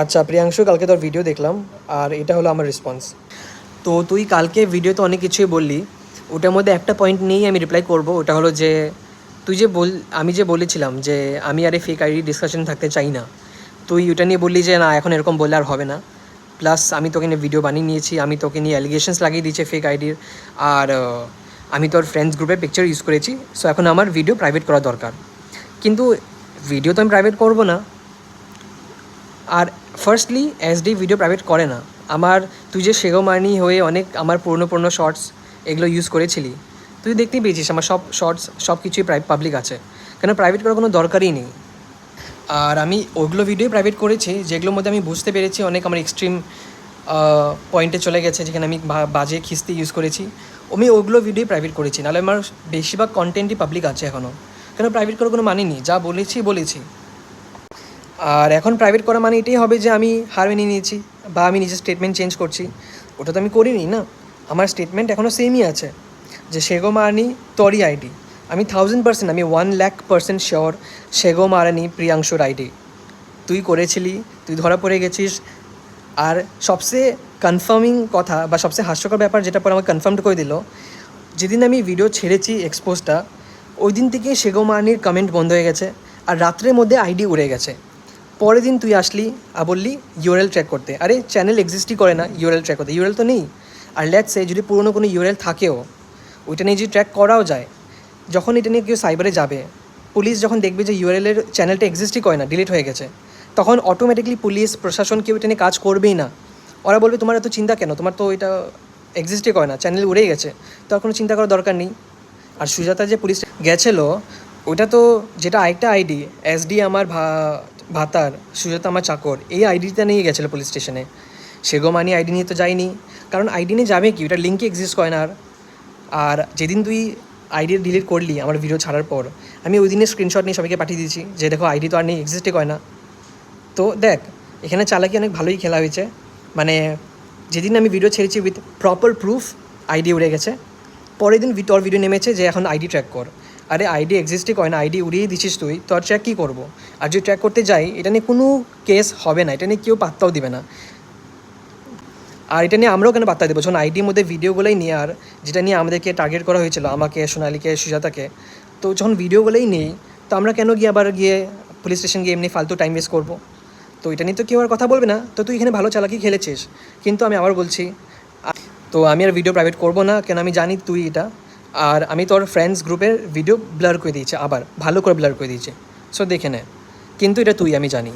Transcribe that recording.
আচ্ছা প্রিয়াংশু, কালকে তোর ভিডিও দেখলাম আর এটা হলো আমার রেসপন্স। তো তুই কালকে ভিডিওতে অনেক কিছুই বললি, ওটার মধ্যে একটা পয়েন্ট নিয়েই আমি রিপ্লাই করব। ওটা হলো যে তুই যে আমি যে বলেছিলাম যে আমি আর এই ফেক আইডি ডিসকাশন থাকতে চাই না, তুই ওটা নিয়ে বললি যে না এখন এরকম বললে আর হবে না। প্লাস আমি তোকে নিয়ে ভিডিও বানিয়ে নিয়েছি, আমি তোকে নিয়ে অ্যালিগেশনস লাগিয়ে দিয়েছি ফেক আইডির। আর আমি তোর ফ্রেন্ডস গ্রুপে পিকচার ইউজ করেছি। সো এখন আমার ভিডিও প্রাইভেট করা দরকার। কিন্তু ভিডিও তো আমি প্রাইভেট করব না। আর ফার্স্টলি এসডি ভিডিও প্রাইভেট করে না আমার। তুই যে সেগোমানি হয়ে অনেক আমার পুরনো পুরনো শর্টস এগুলো ইউজ করেছিলি, তুই দেখতেই পেয়েছিস আমার সব শর্টস সব কিছুই পাবলিক আছে। কেন প্রাইভেট করার কোনো দরকারই নেই। আর আমি ওইগুলো ভিডিও প্রাইভেট করেছি যেগুলোর মধ্যে আমি বুঝতে পেরেছি অনেক আমার এক্সট্রিম পয়েন্টে চলে গেছে, যেখানে আমি বাজে খিস্তি ইউজ করেছি। আমি ওইগুলো ভিডিও প্রাইভেট করেছি, নাহলে আমার বেশিরভাগ কন্টেন্টই পাবলিক আছে এখনও। কেন প্রাইভেট করার কোনো মানে নেই, যা বলেছি। আর এখন প্রাইভেট করা মানে এটাই হবে যে আমি হার মেনে নিয়েছি বা আমি নিজের স্টেটমেন্ট চেঞ্জ করছি। ওটা তো আমি করিনি না, আমার স্টেটমেন্ট এখনও সেমই আছে যে সেগো মারানি তোরই আইডি। আমি 1000%, আমি 1,00,000% শিওর সেগো মারানি প্রিয়াংশুর আইডি তুই করেছিলি, তুই ধরা পড়ে গেছিস। আর সবচেয়ে কনফার্মিং কথা বা সবচেয়ে হাস্যকর ব্যাপার যেটা পরে আমাকে কনফার্ম করে দিল, যেদিন আমি ভিডিও ছেড়েছি এক্সপোজটা, ওই দিন থেকে সেগো মারানির কমেন্ট বন্ধ হয়ে গেছে আর রাত্রের মধ্যে আইডি উড়ে গেছে। পরের দিন তুই আসলি আর বললি ইউআরএল ট্র্যাক করতে। আরে চ্যানেল এক্সিস্টই করে না ইউআরএল ট্র্যাক করতে, ইউআরএল তো নেই। আর লেটস সে যদি পুরনো কোনো ইউআরএল থাকেও, ওইটা নিয়ে যদি ট্র্যাক করাও যায়, যখন এটা নিয়ে কেউ সাইবারে যাবে, পুলিশ যখন দেখবে যে ইউআরএলের চ্যানেলটা এক্সিস্টই করে না, ডিলিট হয়ে গেছে, তখন অটোমেটিকলি পুলিশ প্রশাসন কেউ এটা নিয়ে কাজ করবেই না। ওরা বলবে তোমার এত চিন্তা কেন, তোমার তো এটা এক্সিস্টই করে না, চ্যানেল উড়েই গেছে, তো আর কোনো চিন্তা করার দরকার নেই। আর সুজাতা যে পুলিশ গেছিলো, ওটা তো যেটা আরেকটা আইডি এসডি আমার ভাতার, সুজাতা আমার চাকর, এই আইডিটা নিয়ে গেছিলো পুলিশ স্টেশনে। সেগো মানি আইডি নিয়ে তো যায়নি, কারণ আইডি নিয়ে যাবে কি, ওটা লিঙ্কে এক্সিস্ট করে না। আর যেদিন তুই আইডি ডিলিট করলি আমার ভিডিও ছাড়ার পর, আমি ওই দিনের স্ক্রিনশট নিয়ে সবাইকে পাঠিয়ে দিয়েছি যে দেখো আইডি তো আর নেই, এক্সিস্টই করে না। তো দেখ, এখানে চালাকি অনেক ভালোই খেলা হয়েছে। মানে যেদিন আমি ভিডিও ছেড়েছি উইথ প্রপার প্রুফ আইডি উড়ে গেছে, পরের দিন তোর ভিডিও নেমেছে যে এখন আইডি ট্র্যাক কর। আরে আইডি এক্সিস্টই করে না, আইডি উড়িয়ে দিচ্ছিস তুই, তো আর ট্র্যাক কী করবো? আর যদি ট্র্যাক করতে যাই, এটা নিয়ে কোনো কেস হবে না, এটা নিয়ে কেউ পাত্তাও দিবে না। আর এটা নিয়ে আমরাও কেন পাত্তা দেবো, যখন আইডির মধ্যে ভিডিওগুলোই নিয়ে, আর যেটা নিয়ে আমাদেরকে টার্গেট করা হয়েছিল, আমাকে, সোনালিকে, সুজাতাকে, তো যখন ভিডিওগুলোই নেই, তো আমরা কেন গিয়ে পুলিশ স্টেশন গিয়ে এমনি ফালতু টাইম ওয়েস্ট করবো? তো এটা নিয়ে তো কেউ আর কথা বলবে না। তো তুই এখানে ভালো চালাকি খেলেছিস, কিন্তু আমি আবার বলছি, তো আমি আর ভিডিও প্রাইভেট করবো না, কেন আমি জানি তুই এটা। আর আমি তোর ফ্রেন্ডস গ্রুপের ভিডিও ব্লার করে দিয়েছি, আবার ভালো করে ব্লার করে দিয়েছি, সো দেখে নে। কিন্তু এটা তুই, আমি জানি।